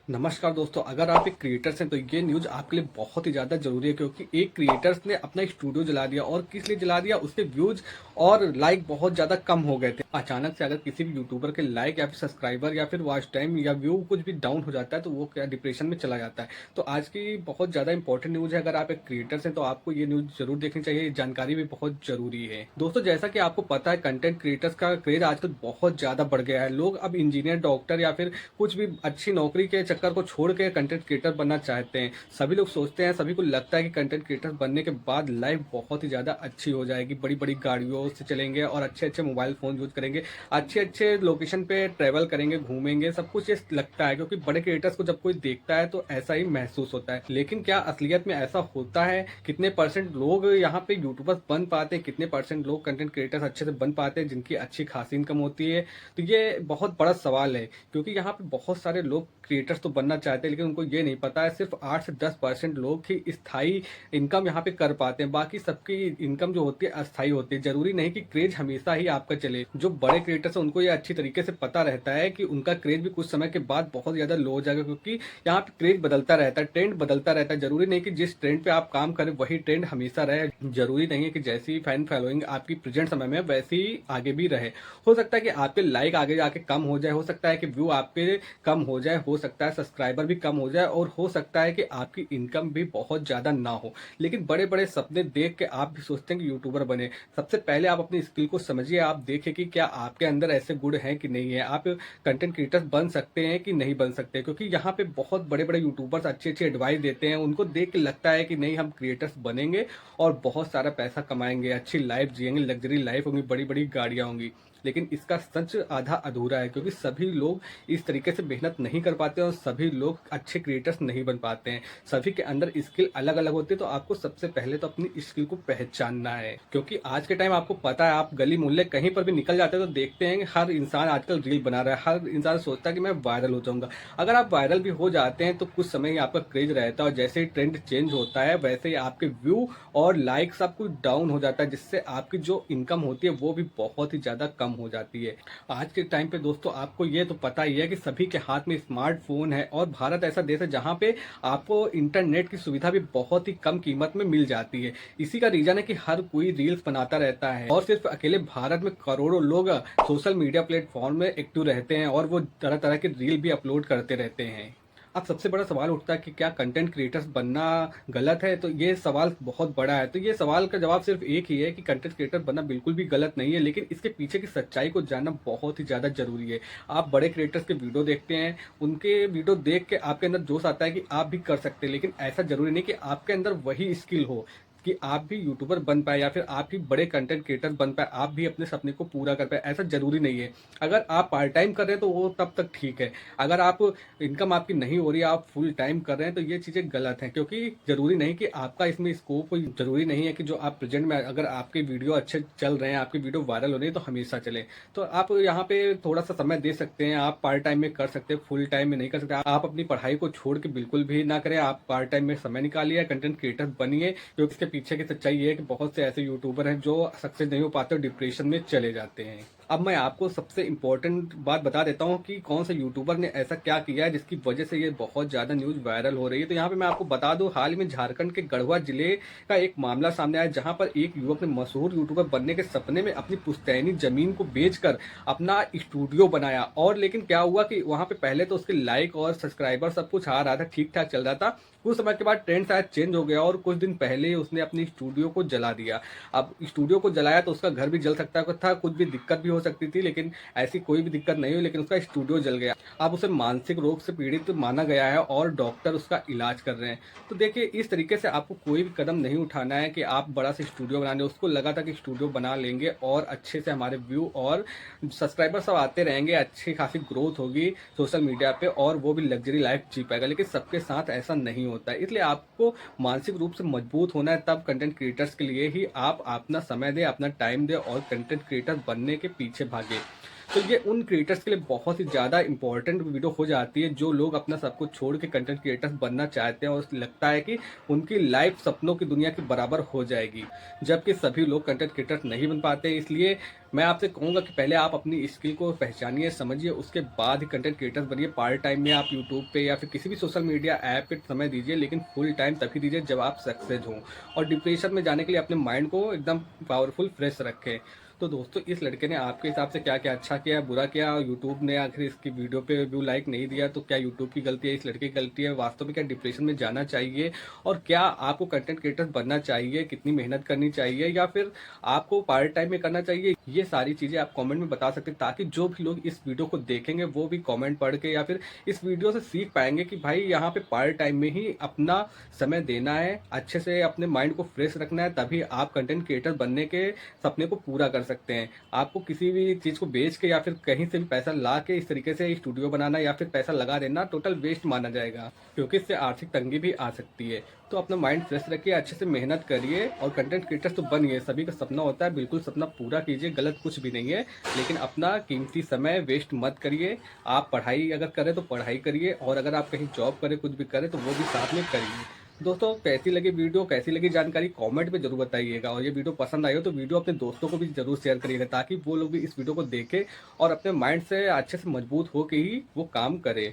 नमस्कार दोस्तों, अगर आप एक क्रिएटर्स हैं तो ये न्यूज़ आपके लिए बहुत ही ज़्यादा ज़रूरी है क्योंकि एक क्रिएटर्स ने अपना स्टूडियो जला दिया और किस लिए जला दिया, उसके व्यूज़ और लाइक बहुत ज़्यादा कम हो गए थे। अचानक से अगर किसी भी यूट्यूबर के लाइक या फिर सब्सक्राइबर या फिर वॉच टाइम या व्यू कुछ भी डाउन हो जाता है तो वो क्या डिप्रेशन में चला जाता है। तो आज की बहुत ज़्यादा इंपॉर्टेंट न्यूज़ है, अगर आप एक क्रिएटर्स हैं तो आपको ये न्यूज़ ज़रूर देखनी चाहिए, ये जानकारी भी बहुत ज़रूरी है। दोस्तों, जैसा कि आपको पता है कंटेंट क्रिएटर्स का क्रेज आजकल बहुत ज़्यादा बढ़ गया है। लोग अब इंजीनियर, डॉक्टर या फिर कुछ भी अच्छी नौकरी के चक्कर को छोड़ के कंटेंट क्रिएटर बनना चाहते हैं। सभी लोग सोचते हैं, सभी को लगता है कि कंटेंट क्रिएटर बनने के बाद लाइफ बहुत ही ज़्यादा अच्छी हो जाएगी, बड़ी-बड़ी गाड़ियों से चलेंगे और अच्छे-अच्छे मोबाइल फ़ोन यूज़ करेंगे, अच्छे-अच्छे लोकेशन पे ट्रैवल करेंगे, घूमेंगे, सब कुछ ये लगता है क्योंकि बड़े क्रिएटर्स को जब कोई देखता है तो ऐसा ही महसूस होता है। लेकिन क्या असलियत में ऐसा होता है? कितने परसेंट लोग यहाँ पे यूट्यूबर्स बन पाते हैं, कितने परसेंट लोग कंटेंट क्रिएटर्स अच्छे से बन पाते हैं जिनकी अच्छी खासी इनकम होती है? तो ये बहुत बड़ा सवाल है क्योंकि यहाँ पे बहुत सारे लोग क्रिएटर्स तो बनना चाहते हैं लेकिन उनको ये नहीं पता है सिर्फ 8 से 10% लोग ही स्थायी इनकम यहाँ पे कर पाते हैं। बाकी सबकी इनकम जो होती है अस्थायी होती है। जरूरी नहीं कि क्रेज हमेशा ही आपका चले। जो बड़े क्रिएटर्स हैं उनको ये अच्छी तरीके से पता रहता है कि उनका क्रेज भी कुछ समय के बाद बहुत ज्यादा लो हो जाएगा क्योंकि यहाँ पे क्रेज बदलता रहता है, ट्रेंड बदलता रहता है। जरूरी नहीं कि जिस ट्रेंड पे आप काम करें वही ट्रेंड हमेशा रहे। जरूरी नहीं है कि जैसी फैन फॉलोइंग आपकी प्रेजेंट समय में वैसी ही आगे भी रहे। हो सकता है कि आपके लाइक आगे जाके कम हो जाए, हो सकता है कि व्यू आपके कम हो जाए, हो सकता है सब्सक्राइबर भी कम हो जाए और हो सकता है कि आपकी इनकम भी बहुत ज्यादा ना हो। लेकिन बड़े बड़े सपने देख के आप भी सोचते हैं कि यूट्यूबर बने। सबसे पहले आप अपनी स्किल को समझिए, आप देखिए कि क्या आपके अंदर ऐसे गुण हैं कि नहीं है, आप कंटेंट क्रिएटर्स बन सकते हैं कि नहीं बन सकते। क्योंकि यहाँ पे बहुत बड़े बड़े यूट्यूबर्स अच्छी अच्छी एडवाइस देते हैं, उनको देख के लगता है कि नहीं हम क्रिएटर्स बनेंगे और बहुत सारा पैसा कमाएंगे, अच्छी लाइफ जिएंगे, लग्जरी लाइफ होंगी, बड़ी बड़ी गाड़ियां होंगी। लेकिन इसका सच आधा अधूरा है क्योंकि सभी लोग इस तरीके से मेहनत नहीं कर पाते और सभी लोग अच्छे क्रिएटर्स नहीं बन पाते हैं। सभी के अंदर स्किल अलग अलग होती है, तो आपको सबसे पहले तो अपनी स्किल को पहचानना है। क्योंकि आज के टाइम आपको पता है, आप गली मोहल्ले कहीं पर भी निकल जाते हैं तो देखते हैं कि हर इंसान आजकल रील बना रहा है, हर इंसान सोचता है कि मैं वायरल हो जाऊंगा। अगर आप वायरल भी हो जाते हैं तो कुछ समय ही आपका क्रेज रहता है और जैसे ही ट्रेंड चेंज होता है वैसे ही आपके व्यू और लाइक सब कुछ डाउन हो जाता है, जिससे आपकी जो इनकम होती है वो भी बहुत ही ज्यादा कम हो जाती है। आज के टाइम पे दोस्तों आपको ये तो पता ही है कि सभी के हाथ में स्मार्टफोन है और भारत ऐसा देश है जहां पे आपको इंटरनेट की सुविधा भी बहुत ही कम कीमत में मिल जाती है। इसी का रीजन है कि हर कोई रील्स बनाता रहता है और सिर्फ अकेले भारत में करोड़ों लोग सोशल मीडिया प्लेटफॉर्म में एक्टिव रहते हैं और वो तरह तरह के रील भी अपलोड करते रहते हैं। अब सबसे बड़ा सवाल उठता है कि क्या कंटेंट क्रिएटर्स बनना गलत है? तो ये सवाल बहुत बड़ा है। तो ये सवाल का जवाब सिर्फ एक ही है कि कंटेंट क्रिएटर बनना बिल्कुल भी गलत नहीं है, लेकिन इसके पीछे की सच्चाई को जानना बहुत ही ज्यादा जरूरी है। आप बड़े क्रिएटर्स के वीडियो देखते हैं, उनके वीडियो देख के आपके अंदर जोश आता है कि आप भी कर सकते हैं, लेकिन ऐसा जरूरी नहीं कि आपके अंदर वही स्किल हो कि आप भी यूट्यूबर बन पाए या फिर आप भी बड़े कंटेंट क्रिएटर बन पाए, आप भी अपने सपने को पूरा कर पाए। ऐसा जरूरी नहीं है। अगर आप पार्ट टाइम कर रहे हैं तो वो तब तक ठीक है। अगर आप इनकम आपकी नहीं हो रही है, आप फुल टाइम कर रहे हैं, तो ये चीजें गलत हैं क्योंकि जरूरी नहीं कि आपका इसमें स्कोप, जरूरी नहीं है कि जो आप प्रेजेंट में अगर आपके वीडियो अच्छे चल रहे हैं, आपकी वीडियो वायरल हो रही है तो हमेशा चले। तो आप यहाँ पे थोड़ा सा समय दे सकते हैं, आप पार्ट टाइम में कर सकते हैं, फुल टाइम में नहीं कर सकते। आप अपनी पढ़ाई को छोड़ के बिल्कुल भी ना करें, आप पार्ट टाइम में समय निकालिए, कंटेंट क्रिएटर बनिए। क्योंकि इसके पीछे की सच्चाई ये है कि बहुत से ऐसे यूट्यूबर हैं जो सक्सेस नहीं हो पाते और डिप्रेशन में चले जाते हैं। अब मैं आपको सबसे इम्पोर्टेंट बात बता देता हूँ कि कौन सा यूट्यूबर ने ऐसा क्या किया है जिसकी वजह से ये बहुत ज्यादा न्यूज वायरल हो रही है। तो यहाँ पे मैं आपको बता दूं, हाल ही में झारखंड के गढ़वा जिले का एक मामला सामने आया जहां पर एक युवक ने मशहूर यूट्यूबर बनने के सपने में अपनी पुश्तैनी जमीन को बेचकर अपना स्टूडियो बनाया। और लेकिन क्या हुआ कि वहां पे पहले तो उसके लाइक और सब्सक्राइबर सब कुछ आ रहा था, ठीक ठाक चल रहा था। कुछ समय के बाद ट्रेंड शायद चेंज हो गया और कुछ दिन पहले ही उसने अपनी स्टूडियो को जला दिया। अब स्टूडियो को जलाया तो उसका घर भी जल सकता था, कुछ भी दिक्कत भी हो सकती थी, लेकिन ऐसी कोई भी दिक्कत नहीं हुई, लेकिन उसका स्टूडियो जल गया। अब उसे मानसिक रोग से पीड़ित माना गया है और डॉक्टर उसका इलाज कर रहे हैं। तो देखिए, इस तरीके से आपको कोई भी कदम नहीं उठाना है कि आप बड़ा सा स्टूडियो बनाने। उसको लगा था कि स्टूडियो बना लेंगे और अच्छे से हमारे व्यू और सब्सक्राइबर सब आते रहेंगे, अच्छी खासी ग्रोथ होगी सोशल मीडिया पे और वो भी लग्जरी लाइफ जी पाएगा। लेकिन सबके साथ ऐसा नहीं होता है, इसलिए आपको मानसिक रूप से मजबूत होना है। तब कंटेंट क्रिएटर्स के लिए ही आप अपना समय दें, अपना टाइम दें और कंटेंट क्रिएटर बनने के पीछे भागे। तो ये उन क्रिएटर्स के लिए बहुत ही ज़्यादा इंपॉर्टेंट वीडियो हो जाती है, जो लोग अपना सब कुछ छोड़ के कंटेंट क्रिएटर्स बनना चाहते हैं और लगता है कि उनकी लाइफ सपनों की दुनिया के बराबर हो जाएगी, जबकि सभी लोग कंटेंट क्रिएटर्स नहीं बन पाते। इसलिए मैं आपसे कहूँगा कि पहले आप अपनी स्किल को पहचानिए, समझिए, उसके बाद ही कंटेंट क्रिएटर्स बनिए। पार्ट टाइम में आप यूट्यूब पे या फिर किसी भी सोशल मीडिया ऐप पे समय दीजिए, लेकिन फुल टाइम तभी दीजिए जब आप सक्सेस हों। और डिप्रेशन में जाने के लिए अपने माइंड को एकदम पावरफुल फ्रेश रखें। तो दोस्तों, इस लड़के ने आपके हिसाब से क्या क्या अच्छा किया, बुरा किया, और यूट्यूब ने आखिर इसकी वीडियो पे व्यू लाइक नहीं दिया, तो क्या यूट्यूब की गलती है, इस लड़के की गलती है, वास्तव में क्या डिप्रेशन में जाना चाहिए, और क्या आपको कंटेंट क्रिएटर बनना चाहिए, कितनी मेहनत करनी चाहिए, या फिर आपको पार्ट टाइम में करना चाहिए, ये सारी चीजें आप कमेंट में बता सकते हैं, ताकि जो भी लोग इस वीडियो को देखेंगे वो भी कमेंट पढ़ के या फिर इस वीडियो से सीख पाएंगे कि भाई यहाँ पे पार्ट टाइम में ही अपना समय देना है, अच्छे से अपने माइंड को फ्रेश रखना है, तभी आप कंटेंट क्रिएटर बनने के सपने को पूरा कर सकते हैं। आपको किसी भी चीज को बेच के या फिर कहीं से भी पैसा ला के इस तरीके से स्टूडियो बनाना या फिर पैसा लगा देना टोटल वेस्ट माना जाएगा, क्योंकि इससे आर्थिक तंगी भी आ सकती है। तो अपना माइंड फ्रेश रखिए, अच्छे से मेहनत करिए और कंटेंट क्रिएटर्स तो बनिए। सभी का सपना होता है, बिल्कुल सपना पूरा कीजिए, गलत कुछ भी नहीं है, लेकिन अपना कीमती समय वेस्ट मत करिए। आप पढ़ाई अगर करें तो पढ़ाई करिए, और अगर आप कहीं जॉब करें, कुछ भी करें, तो वो भी साथ में करिए। दोस्तों, कैसी लगी वीडियो, कैसी लगी जानकारी, कमेंट में जरूर बताइएगा। और ये वीडियो पसंद आई हो तो वीडियो अपने दोस्तों को भी जरूर शेयर करिएगा, ताकि वो लोग भी इस वीडियो को देखें और अपने माइंड से अच्छे से मजबूत हो के ही वो काम करें।